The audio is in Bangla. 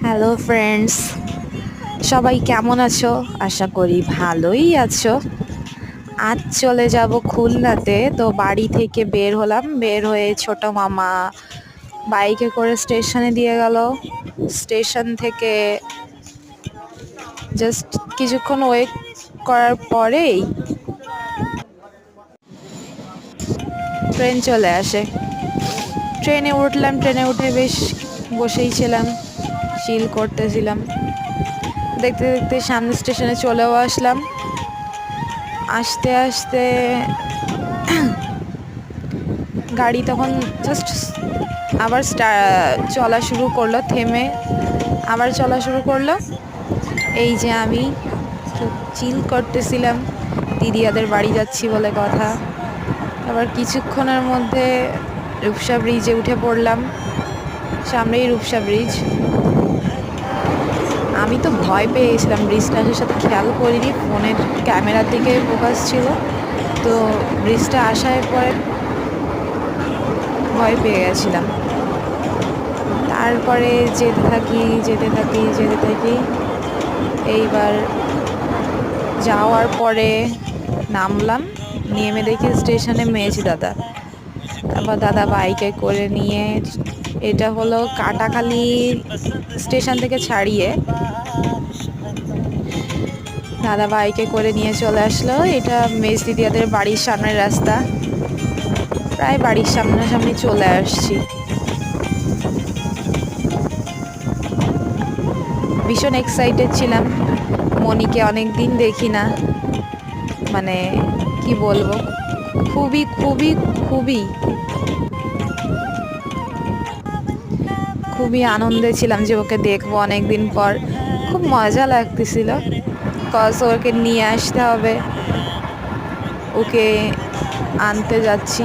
হ্যালো ফ্রেন্ডস, সবাই কেমন আছো? আশা করি ভালোই আছো। আজ চলে যাব খুলনাতে, তো বাড়ি থেকে বের হলাম। বের হয়ে ছোট মামা বাইকে করে স্টেশনে দিয়ে গেল। স্টেশন থেকে জাস্ট কিছুক্ষণ ওয়েট করার পরেই ট্রেন চলে আসে। ট্রেনে উঠলাম, ট্রেনে উঠে বেশ বসেই ছিলাম, চিল করতেছিলাম। দেখতে দেখতে সামনে স্টেশনে চলেও আসলাম। আসতে আসতে গাড়ি তখন জাস্ট আবার চলা শুরু করলো, থেমে আবার চলা শুরু করলো। এই যে আমি খুব চিল করতেছিলাম, দিদিয়াদের বাড়ি যাচ্ছি বলে কথা। আবার কিছুক্ষণের মধ্যে রূপসা ব্রিজে উঠে পড়লাম। সামনেই রূপসা ব্রিজ। আমি তো ভয় পেয়ে গেছিলাম, ব্রিজটা আসার সাথে খেয়াল করিনি, ফোনের ক্যামেরার দিকে ফোকাস ছিল। তো ব্রিজটা আসার পরে ভয় পেয়ে গেছিলাম। তারপরে যেতে থাকি যেতে থাকি যেতে থাকি। এইবার যাওয়ার পরে নামলাম, নেমে দেখি স্টেশনে মেয়েছি দাদা। তারপর দাদা বাইকে করে নিয়ে, এটা হলো কাটাখালি স্টেশন থেকে ছাড়িয়ে, দাদা বাইকে করে নিয়ে চলে আসলো। এটা মেজ দিদিয়াদের বাড়ির সামনের রাস্তা। প্রায় বাড়ির সামনাসামনি চলে আসছি। ভীষণ এক্সাইটেড ছিলাম। মনিকে অনেক দিন দেখি না, মানে কি বলবো, খুবই খুবই খুবই খুবই আনন্দে ছিলাম যে ওকে দেখবো অনেক দিন পর। খুব মজা লাগতেছিল, কজ ওকে নিয়ে আসতে হবে, ওকে আনতে যাচ্ছি।